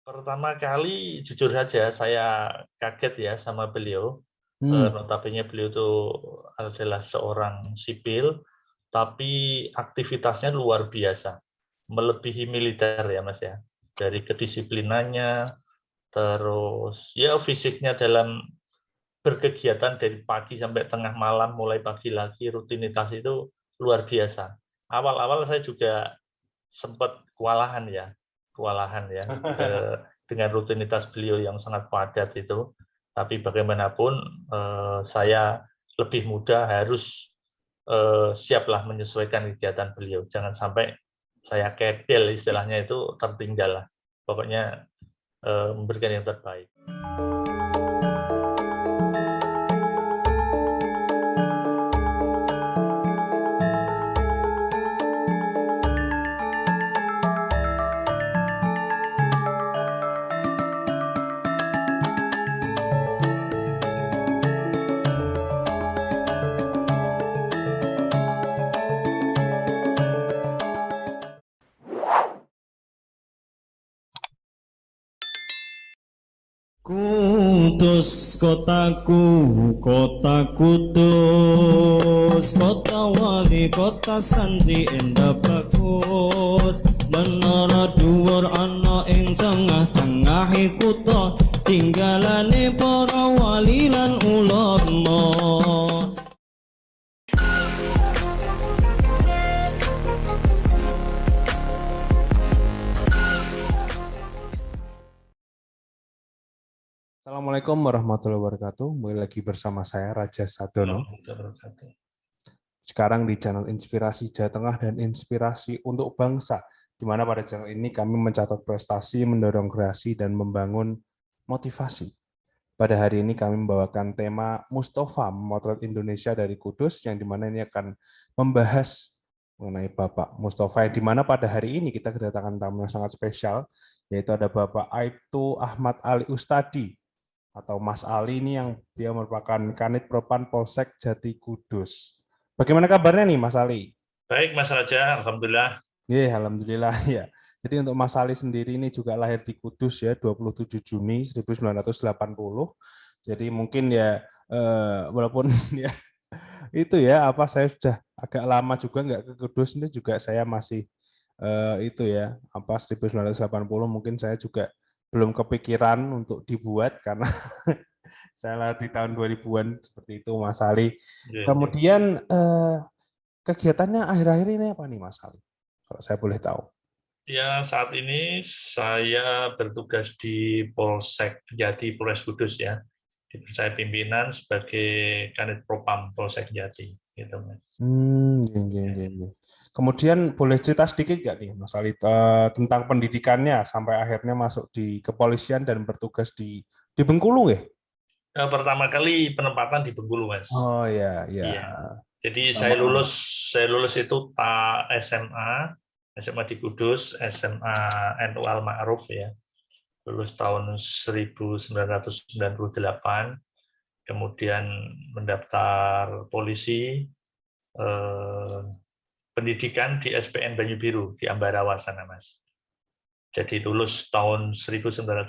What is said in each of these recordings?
Pertama kali jujur saja saya kaget ya sama beliau. Hmm. Notabene beliau itu adalah seorang sipil, tapi aktivitasnya luar biasa, melebihi militer ya Mas ya. Dari kedisiplinannya, terus ya fisiknya dalam berkegiatan dari pagi sampai tengah malam, mulai pagi lagi, rutinitas itu luar biasa. Awal-awal saya juga sempat kewalahan ya, dengan rutinitas beliau yang sangat padat itu. Tapi bagaimanapun saya lebih muda harus siaplah menyesuaikan kegiatan beliau. Jangan sampai saya kedel istilahnya itu tertinggal lah. Pokoknya memberikan yang terbaik. Kudus kotaku, kota kudus, kota wali, kota santri indah bagus. Menara dhuwur ana ing tengah-tengahe kutha, tinggalane para wali lan ulama. Assalamualaikum warahmatullahi wabarakatuh. Kembali lagi bersama saya Raja Sadono. Sekarang di channel Inspirasi Jawa Tengah dan Inspirasi untuk Bangsa, di mana pada channel ini kami mencatat prestasi, mendorong kreasi, dan membangun motivasi. Pada hari ini kami membawakan tema Mustafa, Memotret Indonesia dari Kudus, yang dimana ini akan membahas mengenai Bapak Mustafa, yang dimana pada hari ini kita kedatangan tamu yang sangat spesial, yaitu ada Bapak Aibtu Ahmad Ali Ustadi, atau Mas Ali ini, yang dia merupakan Kanit Propan Polsek Jati Kudus. Bagaimana kabarnya nih Mas Ali? Baik Mas Raja, alhamdulillah. Iya, alhamdulillah ya. Jadi untuk Mas Ali sendiri ini juga lahir di Kudus ya, 27 Juni 1980. Jadi mungkin ya walaupun ya itu ya saya sudah agak lama juga nggak ke Kudus, ini juga saya masih itu ya 1980 mungkin saya juga belum kepikiran untuk dibuat karena saya lahir di tahun 2000-an seperti itu Mas Ali. Kemudian kegiatannya akhir-akhir ini apa nih Mas Ali? Kalau saya boleh tahu. Ya, saat ini saya bertugas di Polsek Jati, Polres Kudus ya. Dipercaya pimpinan sebagai Kanit Propam Polsek Jati, gitu Mas. Kemudian boleh cerita sedikit nggak nih Mas Ali tentang pendidikannya sampai akhirnya masuk di kepolisian dan bertugas di Bengkulu ya? Pertama kali penempatan di Bengkulu Mas. Oh ya, ya. Iya. Jadi saya lulus itu SMA di Kudus, SMA NU Al Ma'ruf ya. Lulus tahun 1998, kemudian mendaftar polisi, pendidikan di SPN Banyu Biru di Ambarawa sana Mas. Jadi lulus tahun 1999,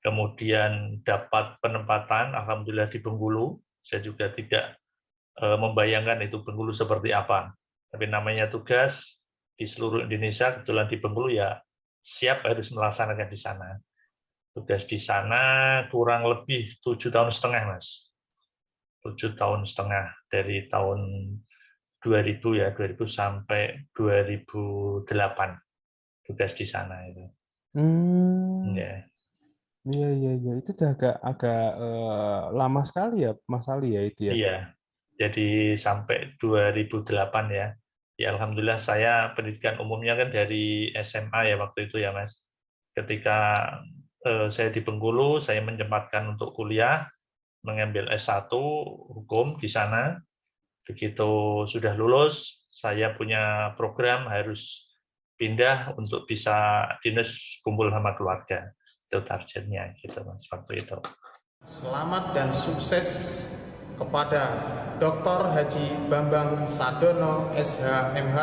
kemudian dapat penempatan alhamdulillah di Bengkulu. Saya juga tidak membayangkan itu Bengkulu seperti apa. Tapi namanya tugas di seluruh Indonesia, kebetulan di Bengkulu ya siap harus melaksanakan di sana. Tugas di sana kurang lebih 7,5 tahun Mas. 7,5 tahun dari tahun 2000 ya, 2000 sampai 2008 tugas di sana itu. Ya. Iya, itu udah agak lama sekali ya Mas Ali ya itu ya. Iya. Jadi sampai 2008 ya. Ya alhamdulillah saya pendidikan umumnya kan dari SMA ya waktu itu ya Mas. Ketika saya di Bengkulu, saya menyempatkan untuk kuliah, mengambil S1 hukum di sana. Begitu sudah lulus, saya punya program harus pindah untuk bisa dinas kumpul sama keluarga. Itu targetnya gitu Mas waktu itu. Selamat dan sukses kepada Dr. Haji Bambang Sadono SH MH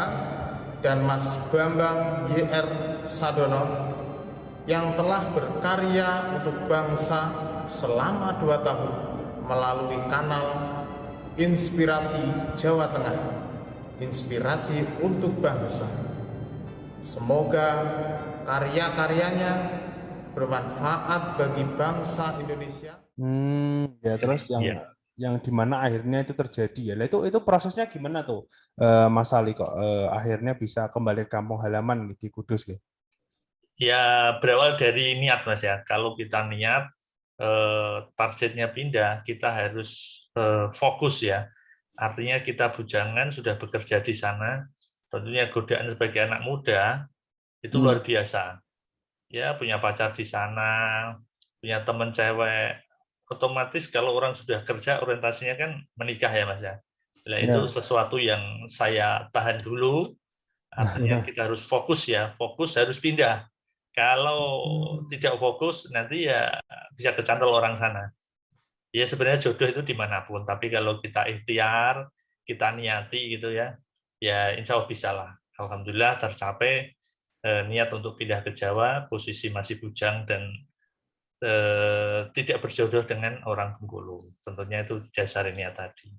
dan Mas Bambang YR Sadono yang telah berkarya untuk bangsa selama 2 tahun melalui kanal Inspirasi Jawa Tengah, Inspirasi untuk Bangsa. Semoga karya-karyanya bermanfaat bagi bangsa Indonesia. Ya terus yang dimana akhirnya itu terjadi ya. Lah itu prosesnya gimana tuh, Mas Ali kok akhirnya bisa kembali ke kampung halaman di Kudus ya? Ya berawal dari niat Mas ya. Kalau kita niat targetnya pindah, kita harus fokus ya. Artinya kita bujangan sudah bekerja di sana, tentunya godaan sebagai anak muda itu luar biasa. Ya punya pacar di sana, punya teman cewek, otomatis kalau orang sudah kerja orientasinya kan menikah ya Mas ya. Nah, itu sesuatu yang saya tahan dulu, artinya kita harus fokus ya, fokus harus pindah. Kalau tidak fokus nanti ya bisa kecantol orang sana. Ya sebenarnya jodoh itu dimanapun, tapi kalau kita ikhtiar, kita niati gitu ya, ya insya Allah bisa lah. Alhamdulillah tercapai niat untuk pindah ke Jawa, posisi masih bujang dan tidak berjodoh dengan orang Bengkulu. Tentunya itu dasar niat tadi.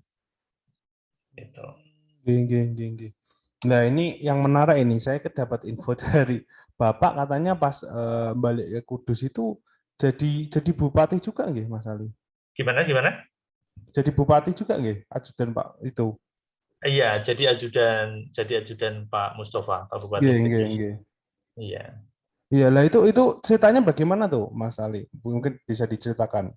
Gitu. Nah ini yang menarik ini, saya dapat info dari Bapak katanya pas balik ke Kudus itu jadi bupati juga nggih Mas Ali? Gimana? Jadi bupati juga nggih, ajudan Pak itu? Iya, jadi ajudan Pak Mustafa, Pak Bupati Kudus. Iya. Iya lah itu ceritanya bagaimana tuh Mas Ali? Mungkin bisa diceritakan.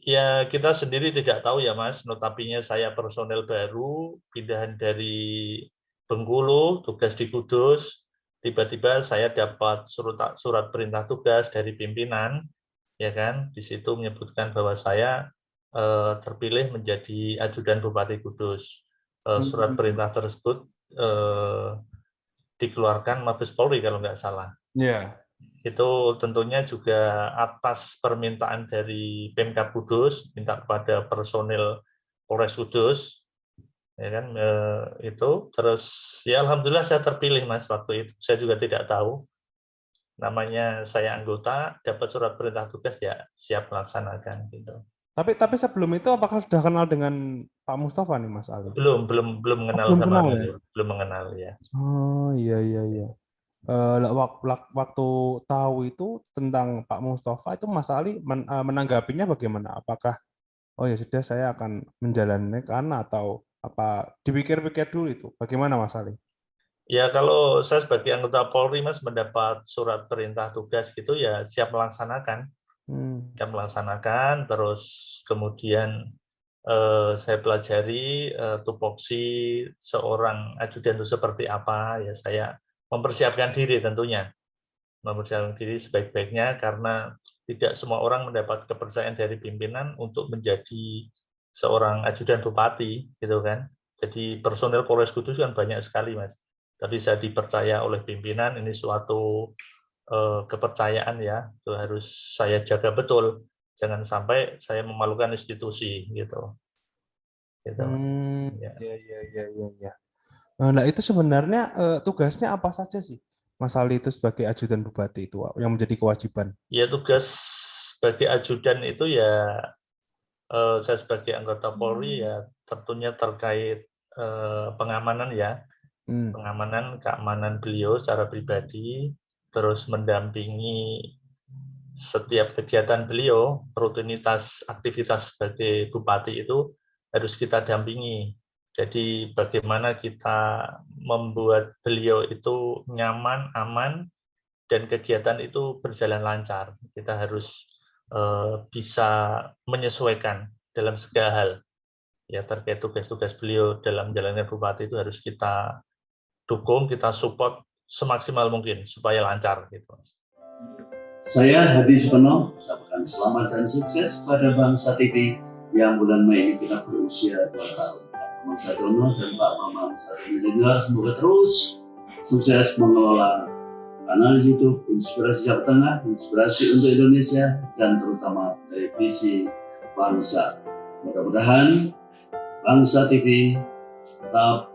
Ya kita sendiri tidak tahu ya Mas, notabene saya personel baru, pindahan dari Bengkulu, tugas di Kudus, tiba-tiba saya dapat surat perintah tugas dari pimpinan, ya kan, di situ menyebutkan bahwa saya terpilih menjadi ajudan Bupati Kudus. Surat perintah tersebut dikeluarkan Mabes Polri kalau nggak salah. Iya. Itu tentunya juga atas permintaan dari Pemkab Kudus, minta kepada personil Polres Kudus, ya kan, itu terus ya alhamdulillah saya terpilih Mas waktu itu. Saya juga tidak tahu, namanya saya anggota, dapat surat perintah tugas ya siap melaksanakan gitu. Tapi sebelum itu apakah sudah kenal dengan Pak Mustafa nih Mas Ali? Belum mengenal sama beliau, belum mengenal ya. Oh iya. Waktu tahu itu tentang Pak Mustafa itu Mas Ali menanggapinya bagaimana? Apakah oh ya sudah saya akan menjalankan atau apa dipikir-pikir dulu itu? Bagaimana Mas Ali? Ya kalau saya sebagai anggota Polri Mas mendapat surat perintah tugas gitu ya siap melaksanakan. Siap melaksanakan, terus kemudian saya pelajari tupoksi seorang ajudan itu seperti apa, ya saya mempersiapkan diri tentunya. Mempersiapkan diri sebaik-baiknya karena tidak semua orang mendapat kepercayaan dari pimpinan untuk menjadi seorang ajudan bupati, gitu kan. Jadi personel Polres Kudus kan banyak sekali, Mas. Tapi saya dipercaya oleh pimpinan, ini suatu kepercayaan ya, itu harus saya jaga betul. Jangan sampai saya memalukan institusi, gitu. Ya. Nah itu sebenarnya tugasnya apa saja sih Mas Ali itu sebagai ajudan bupati itu yang menjadi kewajiban? Ya tugas sebagai ajudan itu ya saya sebagai anggota Polri ya tentunya terkait pengamanan ya, pengamanan keamanan beliau secara pribadi, terus mendampingi setiap kegiatan beliau, rutinitas aktivitas sebagai bupati itu harus kita dampingi. Jadi bagaimana kita membuat beliau itu nyaman, aman, dan kegiatan itu berjalan lancar. Kita harus bisa menyesuaikan dalam segala hal. Ya terkait tugas-tugas beliau dalam menjalankan bupati itu harus kita dukung, kita support semaksimal mungkin supaya lancar gitu. Saya Hadi Supeno, ucapkan selamat dan sukses pada Bangsa TV yang bulan Mei ini kita berusia 2 tahun. Pak Bambang Sadono dan Pak Bambang Sadono Junior semoga terus sukses mengelola kanal YouTube Inspirasi Jawa Tengah, Inspirasi untuk Indonesia, dan terutama televisi bangsa. Mudah-mudahan Bangsa TV tetap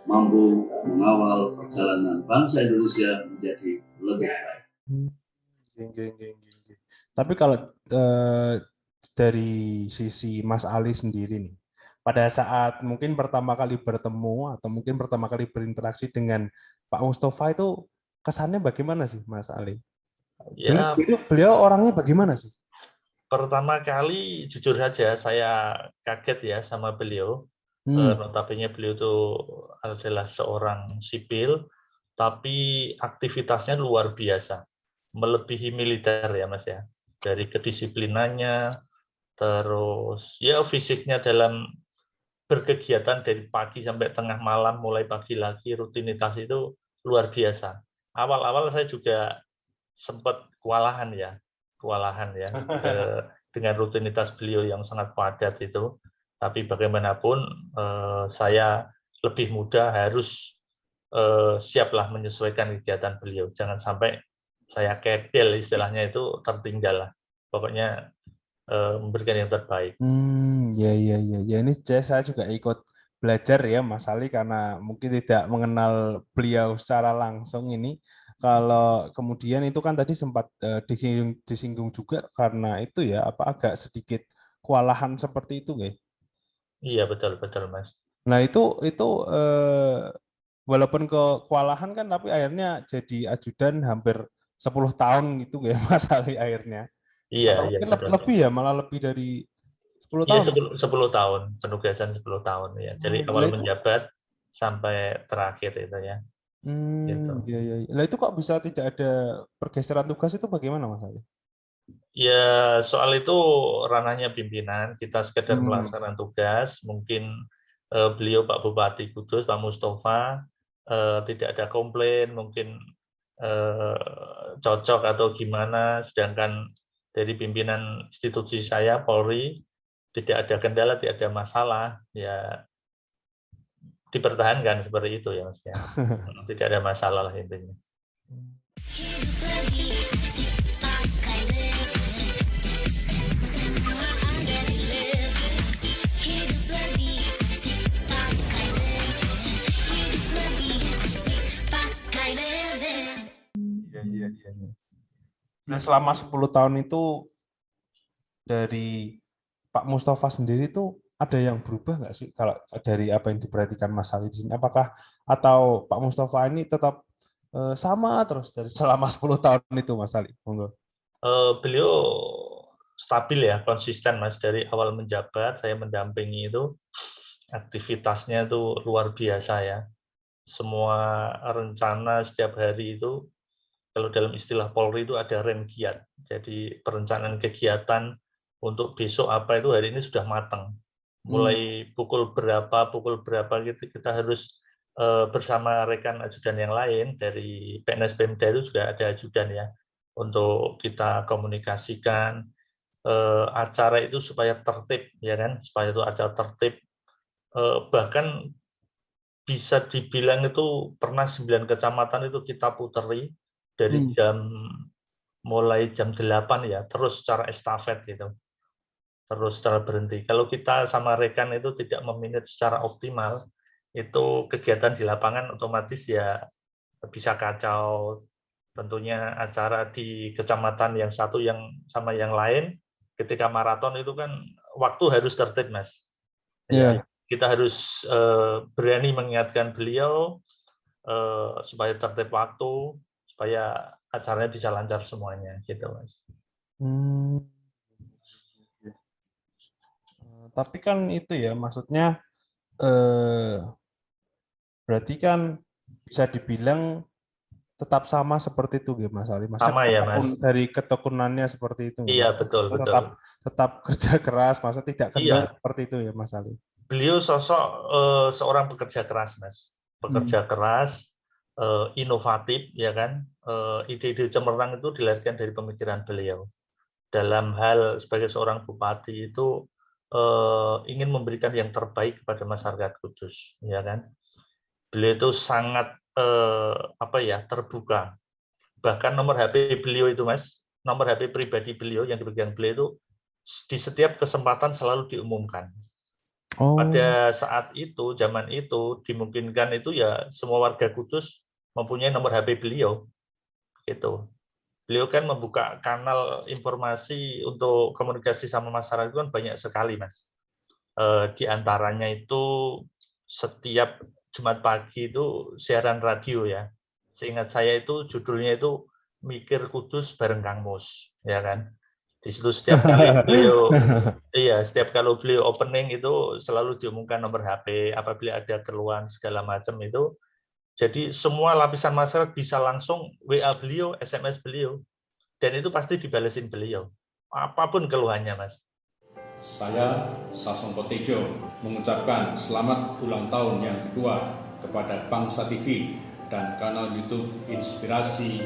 mampu mengawal perjalanan bangsa Indonesia menjadi lebih baik. Tapi kalau dari sisi Mas Ali sendiri nih, pada saat mungkin pertama kali bertemu atau mungkin pertama kali berinteraksi dengan Pak Mustafa itu kesannya bagaimana sih, Mas Ali? Ya, Beliau orangnya bagaimana sih? pertama kali jujur saja saya kaget ya sama beliau. Notabene beliau itu adalah seorang sipil, tapi aktivitasnya luar biasa, melebihi militer ya Mas ya. Dari kedisiplinannya, terus ya fisiknya dalam berkegiatan dari pagi sampai tengah malam, mulai pagi lagi, rutinitas itu luar biasa. Awal-awal saya juga sempat kewalahan ya dengan rutinitas beliau yang sangat padat itu. Tapi bagaimanapun saya lebih muda harus siaplah menyesuaikan kegiatan beliau. Jangan sampai saya kedel istilahnya itu tertinggal lah. Pokoknya memberikan yang terbaik. Ya, ini saya juga ikut belajar ya Mas Ali karena mungkin tidak mengenal beliau secara langsung ini. Kalau kemudian itu kan tadi sempat disinggung juga karena itu ya agak sedikit kewalahan seperti itu, nggih? Iya betul Mas. Nah itu walaupun kewalahan kan tapi akhirnya jadi ajudan hampir 10 tahun gitu nggih Mas Ali akhirnya. Iya Atau mungkin betul. lebih ya, malah lebih dari 10 Iya tahun. 10 tahun, penugasan 10 tahun ya. Dari Lah awal itu, menjabat sampai terakhir itu ya. Gitu. iya. Lah itu kok bisa tidak ada pergeseran tugas itu bagaimana Mas Ali? Ya soal itu ranahnya pimpinan, kita sekedar melaksanakan tugas. Mungkin beliau Pak Bupati Kudus, Pak Mustafa tidak ada komplain, mungkin cocok atau gimana. Sedangkan dari pimpinan institusi saya Polri tidak ada kendala, tidak ada masalah. Ya dipertahankan seperti itu ya Mas ya. Tidak ada masalah lah intinya. Iya. Nah, selama 10 tahun itu dari Pak Mustafa sendiri itu ada yang berubah nggak sih kalau dari apa yang diperhatikan Mas Ali di sini? Apakah atau Pak Mustafa ini tetap sama terus dari selama 10 tahun itu Mas Ali? Monggo. Beliau stabil ya, konsisten Mas. Dari awal menjabat saya mendampingi itu aktivitasnya itu luar biasa ya. Semua rencana setiap hari itu, kalau dalam istilah Polri itu ada remgiat. Jadi perencanaan kegiatan untuk besok apa itu hari ini sudah matang. Mulai pukul berapa gitu kita harus bersama rekan ajudan yang lain dari PNS Pemda itu juga ada ajudan ya, untuk kita komunikasikan acara itu supaya tertib ya kan, supaya itu acara tertib. Bahkan bisa dibilang itu pernah 9 kecamatan itu kita puteri dari mulai jam 8 ya, terus secara estafet gitu. Terus secara berhenti. Kalau kita sama rekan itu tidak memanage secara optimal, itu kegiatan di lapangan otomatis ya bisa kacau. Tentunya acara di kecamatan yang satu yang sama yang lain, ketika maraton itu kan waktu harus tertib, Mas. Ya, kita harus berani mengingatkan beliau supaya tertib waktu, supaya acaranya bisa lancar semuanya, gitu, Mas. Tapi kan itu ya, maksudnya berarti kan bisa dibilang tetap sama seperti itu, Mas Ali. Sama ya, Mas. Dari ketekunannya seperti itu. Iya, betul. Tetap kerja keras, maksudnya tidak kendor seperti itu ya, Mas Ali. Beliau sosok seorang pekerja keras, Mas. Pekerja keras, inovatif, ya kan. Ide-ide cemerlang itu dilahirkan dari pemikiran beliau. Dalam hal sebagai seorang bupati itu ingin memberikan yang terbaik kepada masyarakat Kudus, ya kan. Beliau itu sangat terbuka. Bahkan nomor HP beliau itu, Mas, nomor HP pribadi beliau yang dipegang beliau itu di setiap kesempatan selalu diumumkan. Pada saat itu, zaman itu dimungkinkan itu ya semua warga Kudus mempunyai nomor HP beliau, gitu. beliau kan membuka kanal informasi untuk komunikasi sama masyarakat itu kan banyak sekali, Mas. Di antaranya itu setiap Jumat pagi itu siaran radio ya. Seingat saya itu judulnya itu Mikir Kudus bareng Kang Mus, ya kan. Di situ setiap kali beliau setiap kalau beliau opening itu selalu diumumkan nomor HP apabila ada keluhan segala macam itu. Jadi semua lapisan masyarakat bisa langsung WA beliau, SMS beliau, dan itu pasti dibalesin beliau. Apapun keluhannya, Mas. Saya, Sasongko Tejo, mengucapkan selamat ulang tahun yang kedua kepada Bangsa TV dan kanal YouTube Inspirasi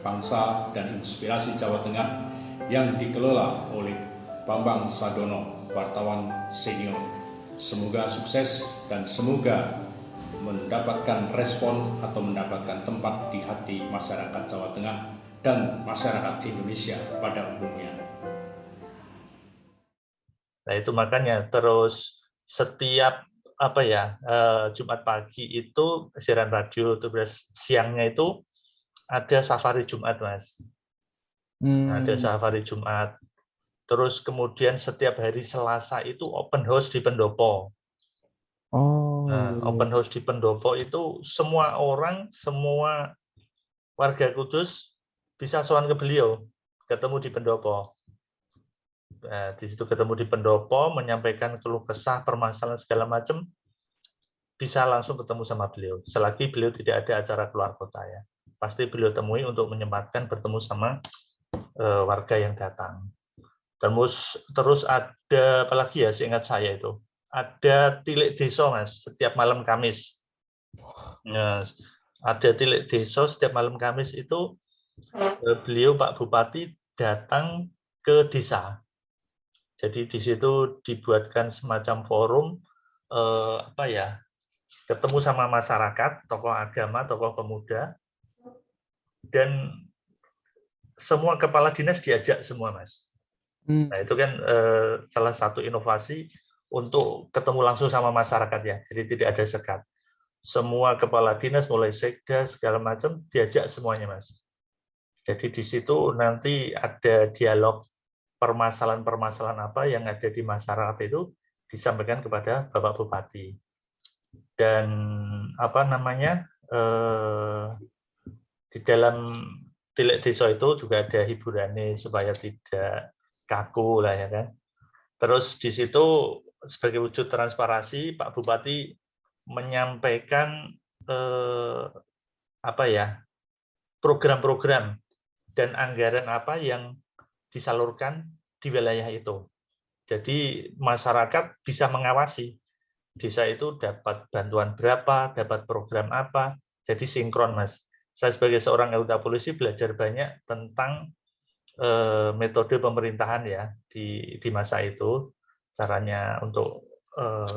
Bangsa dan Inspirasi Jawa Tengah yang dikelola oleh Bambang Sadono, wartawan senior. Semoga sukses dan semoga mendapatkan respon atau mendapatkan tempat di hati masyarakat Jawa Tengah dan masyarakat Indonesia pada umumnya. Nah itu makanya terus setiap Jumat pagi itu siaran radio, terus siangnya itu ada safari Jumat, Mas. Ada safari Jumat. Terus kemudian setiap hari Selasa itu open house di Pendopo. Open house di Pendopo itu semua orang, semua warga Kudus bisa sowan ke beliau, ketemu di Pendopo. Nah, di situ ketemu di Pendopo, menyampaikan keluh kesah, permasalahan segala macam, bisa langsung ketemu sama beliau. Selagi beliau tidak ada acara keluar kota ya, pasti beliau temui untuk menyempatkan bertemu sama warga yang datang. Terus ada apalagi ya, seingat saya itu ada tilik desa, Mas, setiap malam Kamis. Nah, ada tilik desa setiap malam Kamis itu beliau Pak Bupati datang ke desa. Jadi di situ dibuatkan semacam forum ketemu sama masyarakat, tokoh agama, tokoh pemuda, dan semua kepala dinas diajak semua, Mas. Nah itu kan salah satu inovasi untuk ketemu langsung sama masyarakat ya, jadi tidak ada sekat. Semua kepala dinas mulai sekda segala macam diajak semuanya, Mas. Jadi di situ nanti ada dialog permasalahan-permasalahan apa yang ada di masyarakat itu disampaikan kepada Bapak Bupati. Dan di dalam tilik desa itu juga ada hiburannya supaya tidak kaku lah ya kan. Terus di situ sebagai wujud transparansi Pak Bupati menyampaikan program-program dan anggaran apa yang disalurkan di wilayah itu. Jadi masyarakat bisa mengawasi desa itu dapat bantuan berapa, dapat program apa. Jadi sinkron, Mas. Saya sebagai seorang anggota polisi belajar banyak tentang metode pemerintahan ya di masa itu, caranya untuk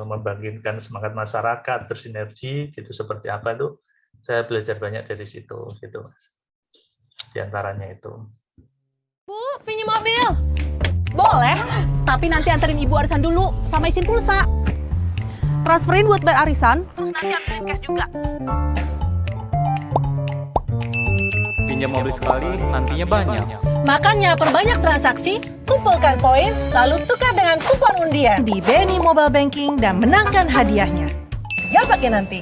membangkitkan semangat masyarakat, bersinergi gitu seperti apa itu saya belajar banyak dari situ gitu, Mas. Di antaranya itu. Bu, pinjam mobil. Boleh, tapi nanti anterin Ibu arisan dulu sama isin pulsa. Transferin buat bayar arisan, terus nanti ambilin cash juga. Pinjam mobil sekali, nantinya banyak. Makanya perbanyak transaksi, kumpulkan poin, lalu tukar dengan kupon undian di BNI Mobile Banking dan menangkan hadiahnya. Jangan pakai nanti.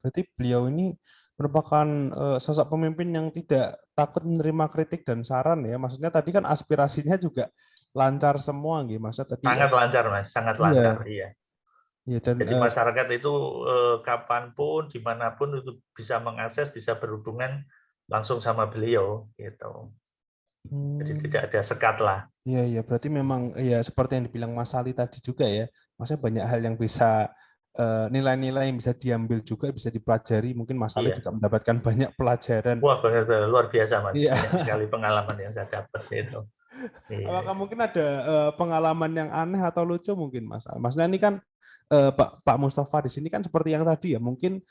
Berarti beliau ini merupakan sosok pemimpin yang tidak takut menerima kritik dan saran ya. Maksudnya tadi kan aspirasinya juga lancar semua gitu. Maksudnya tadi sangat lancar, Mas, sangat lancar, iya. Ya, dan, jadi masyarakat itu kapanpun, dimanapun itu bisa mengakses, bisa berhubungan langsung sama beliau, gitu. Jadi tidak ada sekat lah. Iya, berarti memang ya seperti yang dibilang Mas Ali tadi juga ya. Maksudnya banyak hal yang bisa nilai-nilai yang bisa diambil juga, bisa dipelajari. Mungkin Mas Ali juga mendapatkan banyak pelajaran. Wah, benar-benar luar biasa, Mas. Banyak sekali pengalaman yang saya dapat itu. Apakah mungkin ada pengalaman yang aneh atau lucu mungkin, Mas? Maksudnya ini kan Pak Mustafa di sini kan seperti yang tadi ya, mungkin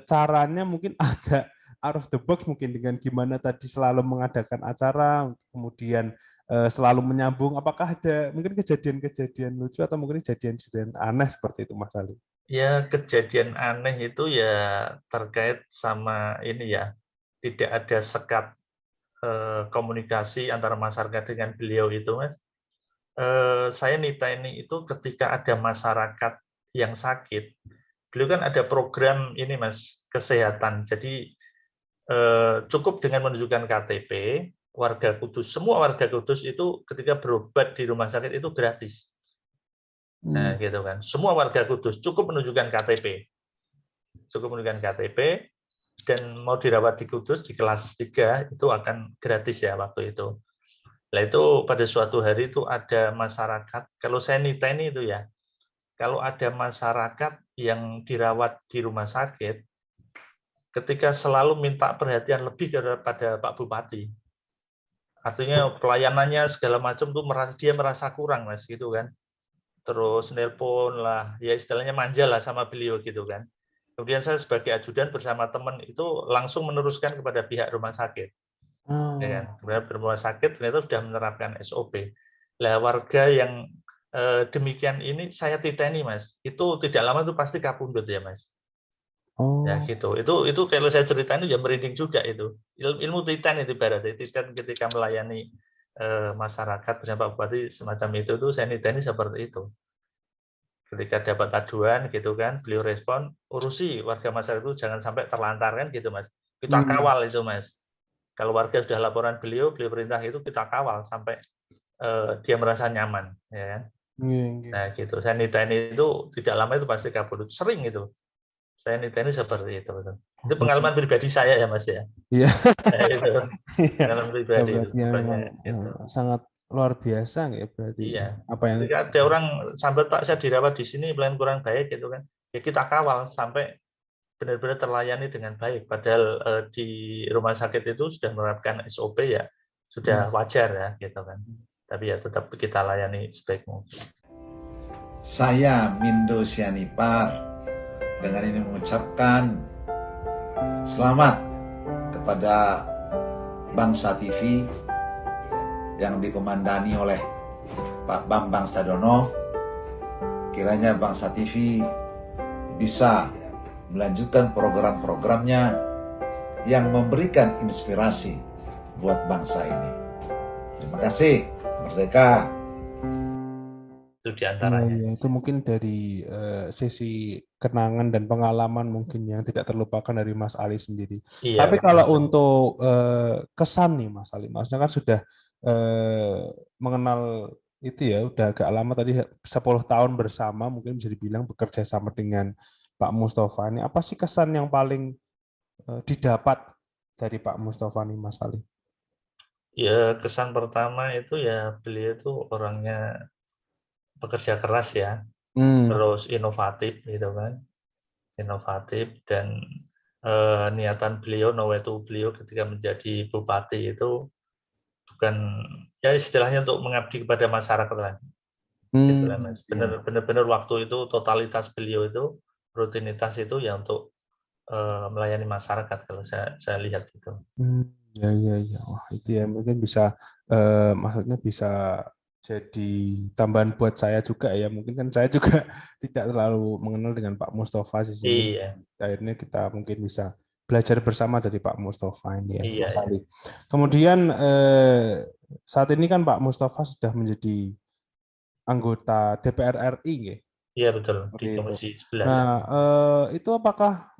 caranya mungkin agak out of the box mungkin dengan gimana tadi selalu mengadakan acara, kemudian selalu menyambung. Apakah ada mungkin kejadian-kejadian lucu atau mungkin kejadian aneh seperti itu, Mas Ali? Ya, kejadian aneh itu ya terkait sama ini ya, tidak ada sekat komunikasi antara masyarakat dengan beliau itu, Mas. Saya niteni itu ketika ada masyarakat yang sakit, beliau kan ada program ini, Mas, kesehatan. Jadi cukup dengan menunjukkan KTP, warga Kudus, semua warga Kudus itu ketika berobat di rumah sakit itu gratis. Nah, gitu kan. Semua warga Kudus cukup menunjukkan KTP. Cukup menunjukkan KTP dan mau dirawat di Kudus di kelas 3 itu akan gratis ya waktu itu. Nah, itu pada suatu hari itu ada masyarakat, kalau saya niteni itu ya, kalau ada masyarakat yang dirawat di rumah sakit, ketika selalu minta perhatian lebih daripada Pak Bupati. Artinya pelayanannya segala macam tuh dia merasa kurang, Mas, gitu kan. Terus nelpon lah, ya istilahnya manja lah sama beliau gitu kan. Kemudian saya sebagai ajudan bersama teman itu langsung meneruskan kepada pihak rumah sakit. Ya kan? Kemudian rumah sakit ternyata sudah menerapkan SOP. Lah warga yang demikian ini saya titeni, Mas. Itu tidak lama itu pasti kapundut ya, Mas. Ya gitu. Itu kalau saya ceritain itu ya merinding juga itu. Ilmu titen itu ibaratnya. Titen ketika melayani masyarakat bersama Pak Bupati semacam itu tuh saya niteni seperti itu. Ketika dapat aduan gitu kan, beliau respon, urusi warga masyarakat itu jangan sampai terlantar kan gitu, Mas. Kita kawal itu, Mas. Kalau warga sudah laporan beliau perintah itu kita kawal sampai dia merasa nyaman, ya kan. Nah gitu. Saya niteni itu tidak lama itu pasti kabur. Sering itu. Saya niteni seperti itu. Itu pengalaman pribadi saya ya, Mas ya. Iya. Nah, itu pengalaman pribadi itu. Sangat luar biasa nggak berarti? Iya. Apa yang ada orang sambat, Pak, saya dirawat di sini pelayan kurang baik gitu kan. Ya kita kawal sampai benar-benar terlayani dengan baik. Padahal di rumah sakit itu sudah menerapkan SOP ya, sudah wajar ya gitu kan. Tapi ya tetap kita layani sebaik mungkin. Saya Mindo Sianipar dengan ini mengucapkan selamat kepada Bangsa TV yang dikomandani oleh Pak Bambang Sadono. Kiranya Bangsa TV bisa melanjutkan program-programnya yang memberikan inspirasi buat bangsa ini. Terima kasih, merdeka. Itu diantaranya. Itu mungkin dari sisi kenangan dan pengalaman mungkin yang tidak terlupakan dari Mas Ali sendiri. Iya, tapi kalau untuk kesan nih Mas Ali, maksudnya kan sudah mengenal itu ya, udah agak lama tadi 10 tahun bersama, mungkin bisa dibilang bekerja sama dengan Pak Mustafa ini. Apa sih kesan yang paling didapat dari Pak Mustafa nih, Mas Ali? Ya, kesan pertama itu ya beliau itu orangnya pekerja keras ya, terus inovatif gitu kan, inovatif dan niatan beliau, nawaitu beliau ketika menjadi bupati itu bukan ya istilahnya untuk mengabdi kepada masyarakat lah, gitu lah, Mas. Benar-benar waktu itu totalitas beliau itu rutinitas itu ya untuk melayani masyarakat kalau saya lihat itu. Ya. Wah, itu ya mungkin bisa maksudnya bisa jadi tambahan buat saya juga ya. Mungkin kan saya juga tidak terlalu mengenal dengan Pak Mustafa sih. Iya. Akhirnya kita mungkin bisa belajar bersama dari Pak Mustafa ini ya, iya, Mas Ali. Kemudian saat ini kan Pak Mustafa sudah menjadi anggota DPR RI, ya? Iya betul, di Komisi 11. Nah, itu apakah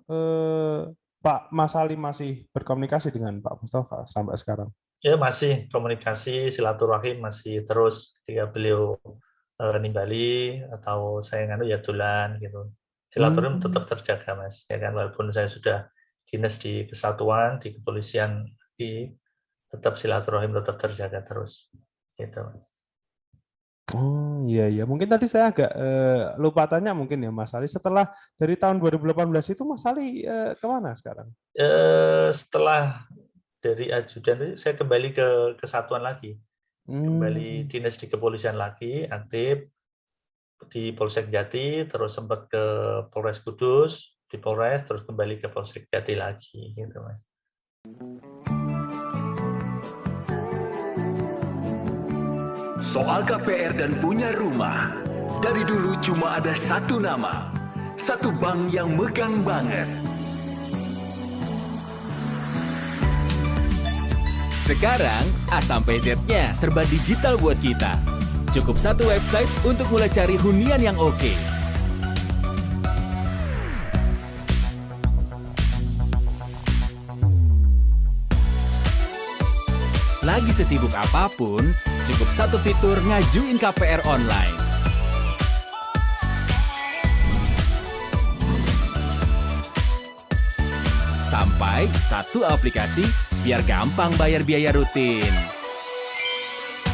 Pak Mas Ali masih berkomunikasi dengan Pak Mustafa sampai sekarang? Ya masih komunikasi, silaturahim masih terus ketika beliau nimbali atau saya nganu ya dolan gitu. Silaturahim tetap terjaga, Mas. Ya kan, walaupun saya sudah dinas di kesatuan, di kepolisian, tetap silaturahim tetap terjaga terus. Gitu, Mas. Oh iya, mungkin tadi saya agak lupa tanya mungkin ya Mas Ali, setelah dari tahun 2018 itu Mas Ali kemana sekarang? Setelah dari ajudan saya kembali ke kesatuan lagi, kembali dinas di kepolisian lagi, aktif di Polsek Jati, terus sempat ke Polres Kudus, di Polres, terus kembali ke Polsek Jati lagi, gitu Mas. Soal KPR dan punya rumah, dari dulu cuma ada satu nama. satu bank yang megang banget. Sekarang, A sampai Z-nya serba digital buat kita. Cukup satu website untuk mulai cari hunian yang oke. Lagi sesibuk apapun, cukup satu fitur ngajuin KPR online. Sampai satu aplikasi biar gampang bayar biaya rutin.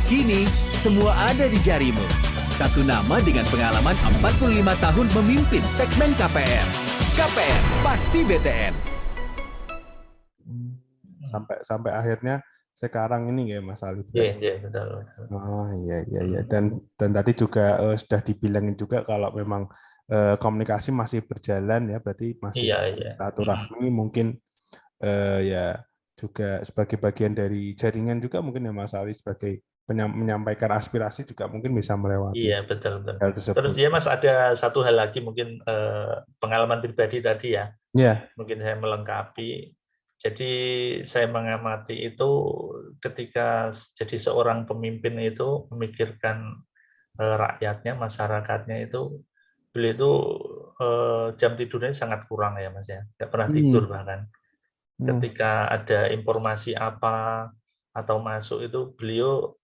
Kini, semua ada di jarimu. Satu nama dengan pengalaman 45 tahun memimpin segmen KPR. KPR, pasti BTN. Sampai akhirnya sekarang ini ya Mas Ali. Iya, betul. Oh iya. Dan tadi juga sudah dibilangin juga kalau memang komunikasi masih berjalan ya, berarti masih silaturahmi mungkin ya juga sebagai bagian dari jaringan juga mungkin ya Mas Ali sebagai menyampaikan aspirasi juga mungkin bisa melewati. Iya, betul. Terus ya Mas, ada satu hal lagi mungkin pengalaman pribadi tadi ya. Iya. Mungkin saya melengkapi. Jadi saya mengamati itu ketika jadi seorang pemimpin itu memikirkan rakyatnya, masyarakatnya itu, beliau itu jam tidurnya sangat kurang ya Mas ya, nggak pernah tidur bahkan. Ketika ada informasi apa atau masuk itu beliau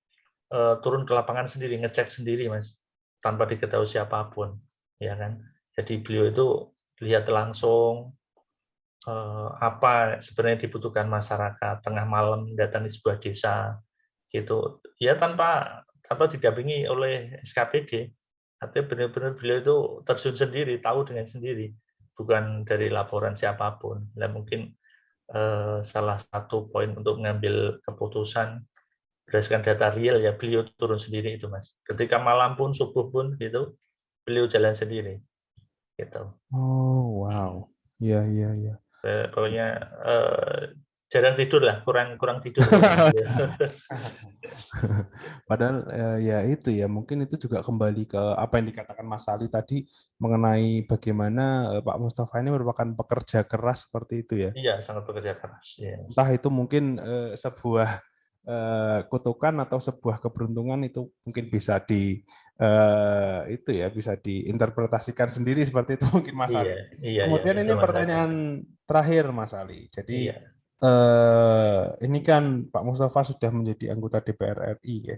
turun ke lapangan sendiri, ngecek sendiri Mas, tanpa diketahui siapapun, ya kan. Jadi beliau itu lihat langsung apa sebenarnya dibutuhkan masyarakat, tengah malam datangi sebuah desa gitu ya, tanpa didampingi oleh SKPD. Artinya benar-benar beliau itu terjun sendiri, tahu dengan sendiri, bukan dari laporan siapapun. Dan mungkin salah satu poin untuk mengambil keputusan berdasarkan data real ya, beliau turun sendiri itu Mas. Ketika malam pun, subuh pun gitu, beliau jalan sendiri gitu. Oh wow, iya. Pokoknya jarang tidur lah, kurang tidur. Padahal ya itu ya, mungkin itu juga kembali ke apa yang dikatakan Mas Ali tadi mengenai bagaimana Pak Mustafa ini merupakan pekerja keras seperti itu ya. Iya, sangat pekerja keras. Ya. Entah itu mungkin sebuah kutukan atau sebuah keberuntungan, itu mungkin bisa bisa diinterpretasikan sendiri seperti itu mungkin Mas Ali. Kemudian ini pertanyaan terakhir Mas Ali. Jadi ini kan Pak Mustafa sudah menjadi anggota DPR RI ya.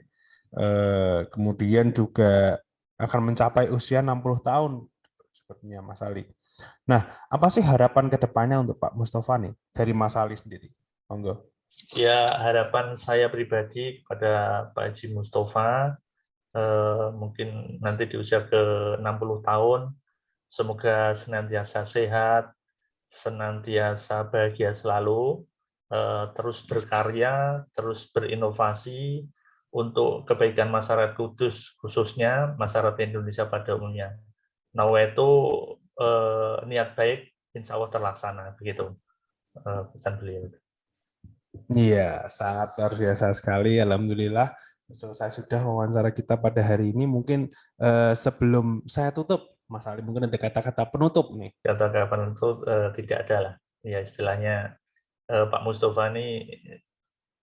Kemudian juga akan mencapai usia 60 tahun sepertinya Mas Ali. Nah, apa sih harapan ke depannya untuk Pak Mustafa nih dari Mas Ali sendiri? Monggo. Ya, harapan saya pribadi kepada Pak Haji Mustafa, mungkin nanti di usia ke 60 tahun, semoga senantiasa sehat, senantiasa bahagia selalu, terus berkarya, terus berinovasi untuk kebaikan masyarakat Kudus, khususnya masyarakat Indonesia pada umumnya. Nawaitu niat baik, insya Allah terlaksana, begitu pesan beliau. Iya, sangat luar biasa sekali. Alhamdulillah selesai sudah wawancara kita pada hari ini. Mungkin sebelum saya tutup, Mas Ali, mungkin ada kata-kata penutup nih. Kata-kata penutup tidak ada lah. Ya, istilahnya Pak Mustafa ini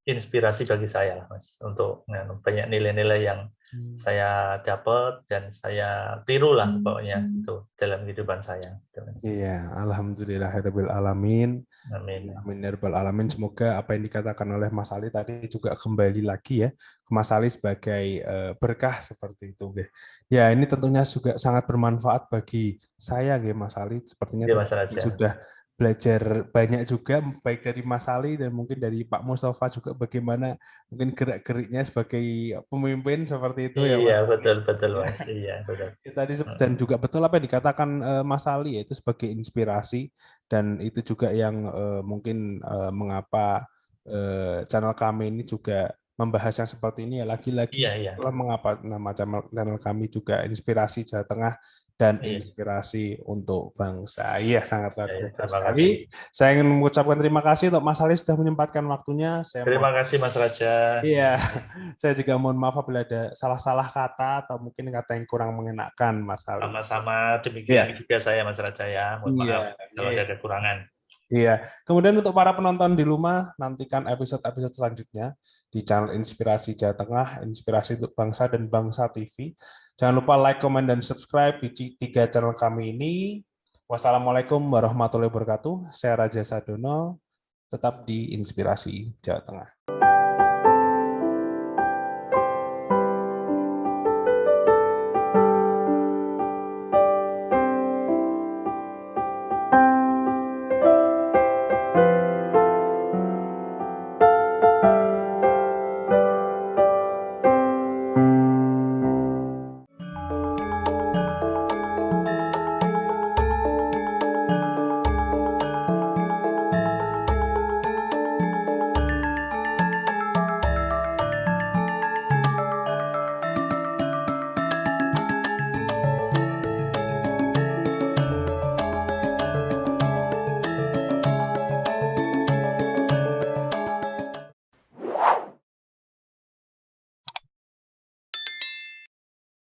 inspirasi bagi saya lah Mas, untuk banyak nilai-nilai yang saya dapat dan saya tiru lah pokoknya itu dalam kehidupan saya. Iya, alhamdulillahirabbil alamin. Amin. Amin ya rabbal alamin. Semoga apa yang dikatakan oleh Mas Ali tadi juga kembali lagi ya ke Mas Ali sebagai berkah seperti itu. Ya, ini tentunya juga sangat bermanfaat bagi saya Mas Ali. Sepertinya sudah belajar banyak juga, baik dari Mas Ali dan mungkin dari Pak Mustafa juga, bagaimana mungkin gerak-geriknya sebagai pemimpin seperti itu ya Mas. Iya, betul Mas. Iya, betul. Tadi dan juga betul apa yang dikatakan Mas Ali, yaitu sebagai inspirasi, dan itu juga yang mungkin mengapa channel kami ini juga membahas yang seperti ini ya, lagi-lagi mengapa nama channel kami juga Inspirasi Jawa Tengah dan Iya. inspirasi untuk bangsa. Iya, sangat luar Ya, biasa terima sekali. Saya ingin mengucapkan terima kasih untuk Mas Ali sudah menyempatkan waktunya. Terima kasih Mas Raja. Iya, saya juga mohon maaf apabila ada salah-salah kata atau mungkin kata yang kurang mengenakan, Mas Ali. Sama-sama, demikian juga saya Mas Raja ya. Mohon maaf kalau ada kekurangan. Iya. Kemudian untuk para penonton di rumah, nantikan episode-episode selanjutnya di channel Inspirasi Jawa Tengah, Inspirasi untuk Bangsa dan Bangsa TV. Jangan lupa like, comment, dan subscribe di 3 channel kami ini. Wassalamualaikum warahmatullahi wabarakatuh. Saya Raja Sadono, tetap di Inspirasi Jawa Tengah.